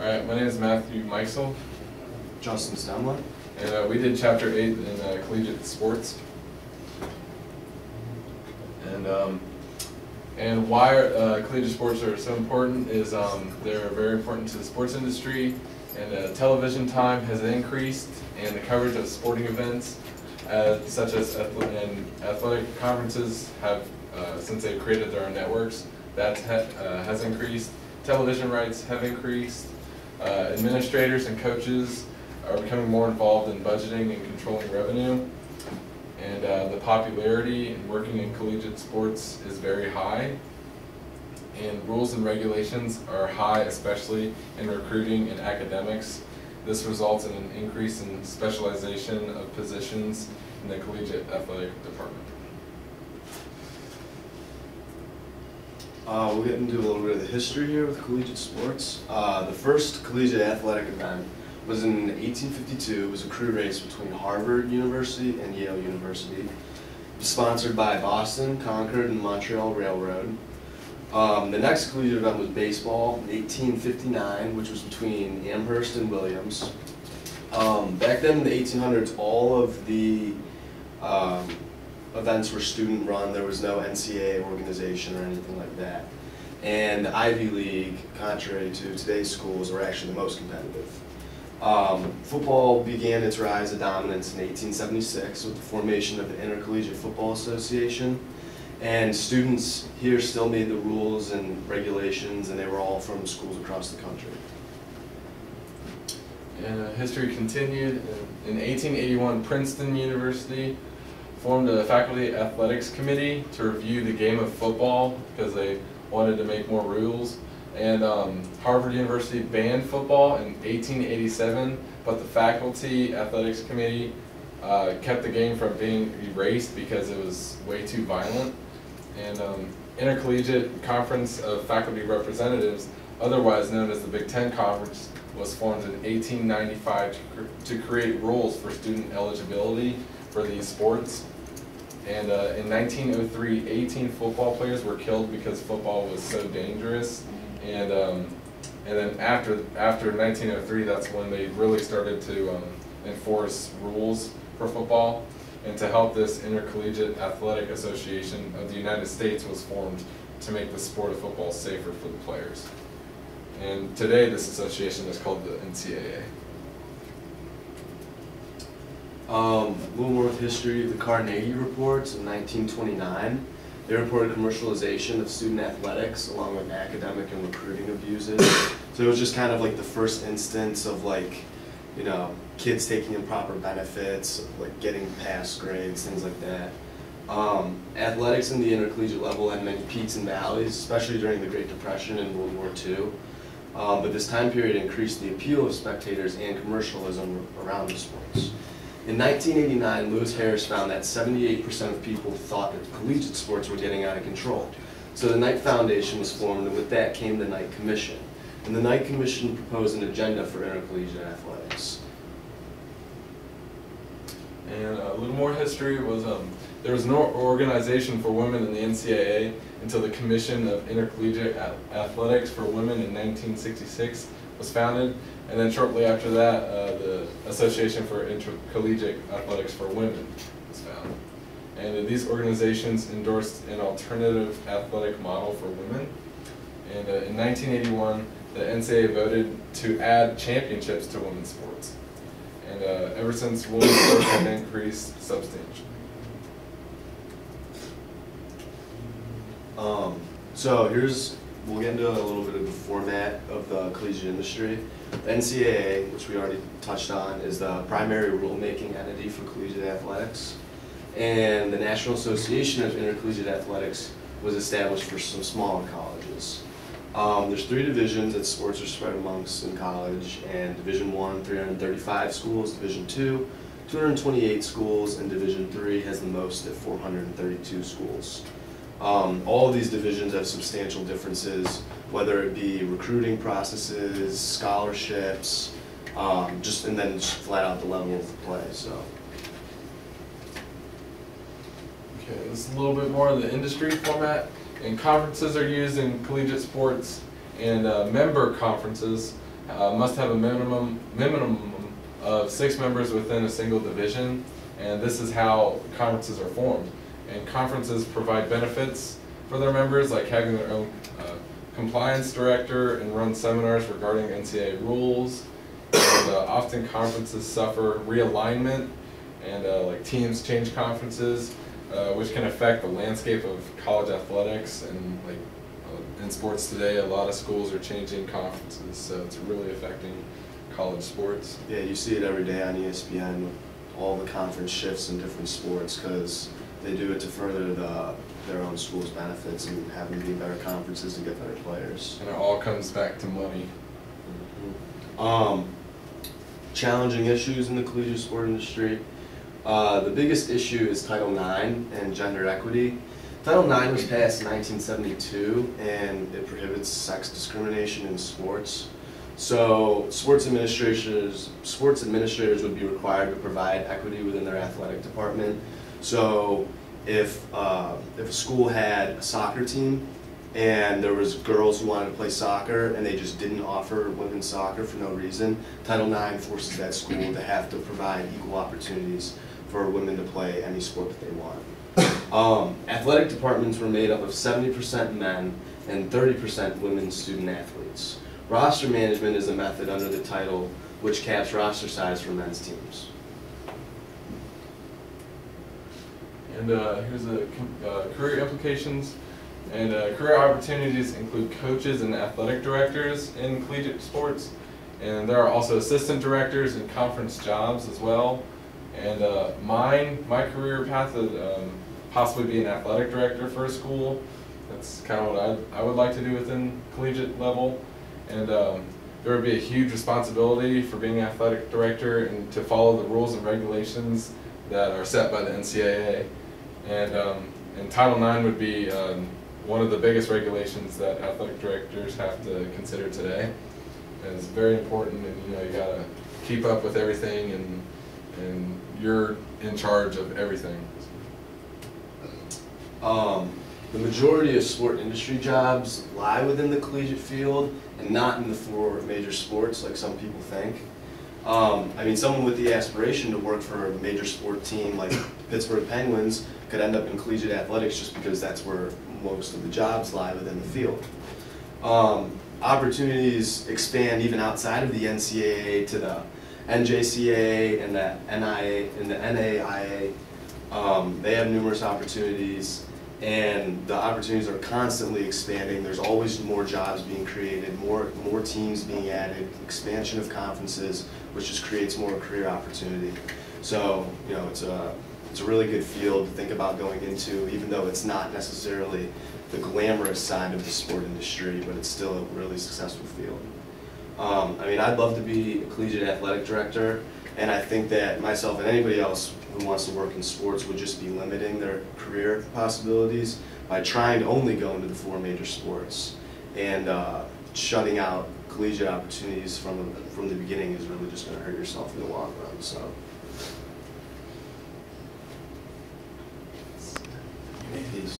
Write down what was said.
Alright, my name is Matthew Mikesell, Justin Stemler. and we did Chapter 8 in collegiate sports. And why collegiate sports are so important is they're very important to the sports industry, and television time has increased, and the coverage of sporting events such as athletic conferences have, since they've created their own networks, that has increased. Television rights have increased. Administrators and coaches are becoming more involved in budgeting and controlling revenue. And the popularity in working in collegiate sports is very high. And rules and regulations are high, especially in recruiting and academics. This results in an increase in specialization of positions in the collegiate athletic department. We'll get into a little bit of the history here with collegiate sports. The first collegiate athletic event was in 1852. It was a crew race between Harvard University and Yale University. It was sponsored by Boston, Concord, and Montreal Railroad. The next collegiate event was baseball in 1859, which was between Amherst and Williams. Back then in the 1800s, all of the events were student run. There was no NCAA organization or anything like that. And the Ivy League, contrary to today's schools, were actually the most competitive. Football began its rise of dominance in 1876 with the formation of the Intercollegiate Football Association. And students here still made the rules and regulations, and they were all from schools across the country. And history continued. In 1881, Princeton University formed a faculty athletics committee to review the game of football because they wanted to make more rules. And Harvard University banned football in 1887, but the faculty athletics committee kept the game from being erased because it was way too violent. And Intercollegiate Conference of Faculty Representatives, otherwise known as the Big Ten Conference, was formed in 1895 to create rules for student eligibility for these sports. And in 1903, 18 football players were killed because football was so dangerous. And then after 1903, that's when they really started to enforce rules for football. And to help this, Intercollegiate Athletic Association of the United States was formed to make the sport of football safer for the players. And today, this association is called the NCAA. A little more with history. The Carnegie reports in 1929. They reported commercialization of student athletics along with academic and recruiting abuses. So it was just kind of like the first instance of, like, you know, kids taking improper benefits, like getting pass grades, things like that. Athletics in the intercollegiate level had many peaks and valleys, especially during the Great Depression and World War II. But this time period increased the appeal of spectators and commercialism around the sports. In 1989, Lewis Harris found that 78% of people thought that collegiate sports were getting out of control. So the Knight Foundation was formed, and with that came the Knight Commission. And the Knight Commission proposed an agenda for intercollegiate athletics. And a little more history was there was no organization for women in the NCAA until the Commission of Intercollegiate Athletics for Women in 1966 was founded. And then shortly after that, the Association for Intercollegiate Athletics for Women was founded. And these organizations endorsed an alternative athletic model for women. And in 1981, the NCAA voted to add championships to women's sports. And ever since, women's sports have increased substantially. We'll get into a little bit of the format of the collegiate industry. The NCAA, which we already touched on, is the primary rulemaking entity for collegiate athletics. And the National Association of Intercollegiate Athletics was established for some smaller colleges. There's 3 divisions that sports are spread amongst in college, and Division I, 335 schools, Division II, 228 schools, and Division III has the most at 432 schools. All of these divisions have substantial differences, whether it be recruiting processes, scholarships, and then just flat out the level of the play. So. Okay, this is a little bit more of the industry format. And conferences are used in collegiate sports, and member conferences must have a minimum of 6 members within a single division, and this is how conferences are formed. And conferences provide benefits for their members, like having their own compliance director and run seminars regarding NCAA rules. And often conferences suffer realignment, and like teams change conferences, which can affect the landscape of college athletics. And like in sports today, a lot of schools are changing conferences, so it's really affecting college sports. Yeah, you see it every day on ESPN, all the conference shifts in different sports, because they do it to further their own school's benefits and have them be better conferences to get better players. And it all comes back to money. Challenging issues in the collegiate sport industry. The biggest issue is Title IX and gender equity. Title IX was passed in 1972, and it prohibits sex discrimination in sports. So sports administrators would be required to provide equity within their athletic department. So if a school had a soccer team and there was girls who wanted to play soccer and they just didn't offer women's soccer for no reason, Title IX forces that school to have to provide equal opportunities for women to play any sport that they want. Athletic departments were made up of 70% men and 30% women student athletes. Roster management is a method under the title which caps roster size for men's teams. And here's the career implications. And career opportunities include coaches and athletic directors in collegiate sports. And there are also assistant directors and conference jobs as well. And my career path would possibly be an athletic director for a school. That's kind of what I would like to do within collegiate level. And there would be a huge responsibility for being an athletic director and to follow the rules and regulations that are set by the NCAA. And Title IX would be one of the biggest regulations that athletic directors have to consider today. And it's very important, and you gotta keep up with everything, and you're in charge of everything. The majority of sport industry jobs lie within the collegiate field and not in the 4 major sports like some people think. I mean, someone with the aspiration to work for a major sport team like Pittsburgh Penguins could end up in collegiate athletics just because that's where most of the jobs lie within the field. Opportunities expand even outside of the NCAA to the NJCAA and the NIA and the NAIA. They have numerous opportunities, and the opportunities are constantly expanding. There's always more jobs being created, more teams being added, expansion of conferences, which just creates more career opportunity. So, it's a really good field to think about going into, even though it's not necessarily the glamorous side of the sport industry, but it's still a really successful field. I mean, I'd love to be a collegiate athletic director, and I think that myself and anybody else who wants to work in sports would just be limiting their career possibilities by trying to only go into the 4 major sports, and shutting out collegiate opportunities from the beginning is really just going to hurt yourself in the long run. So.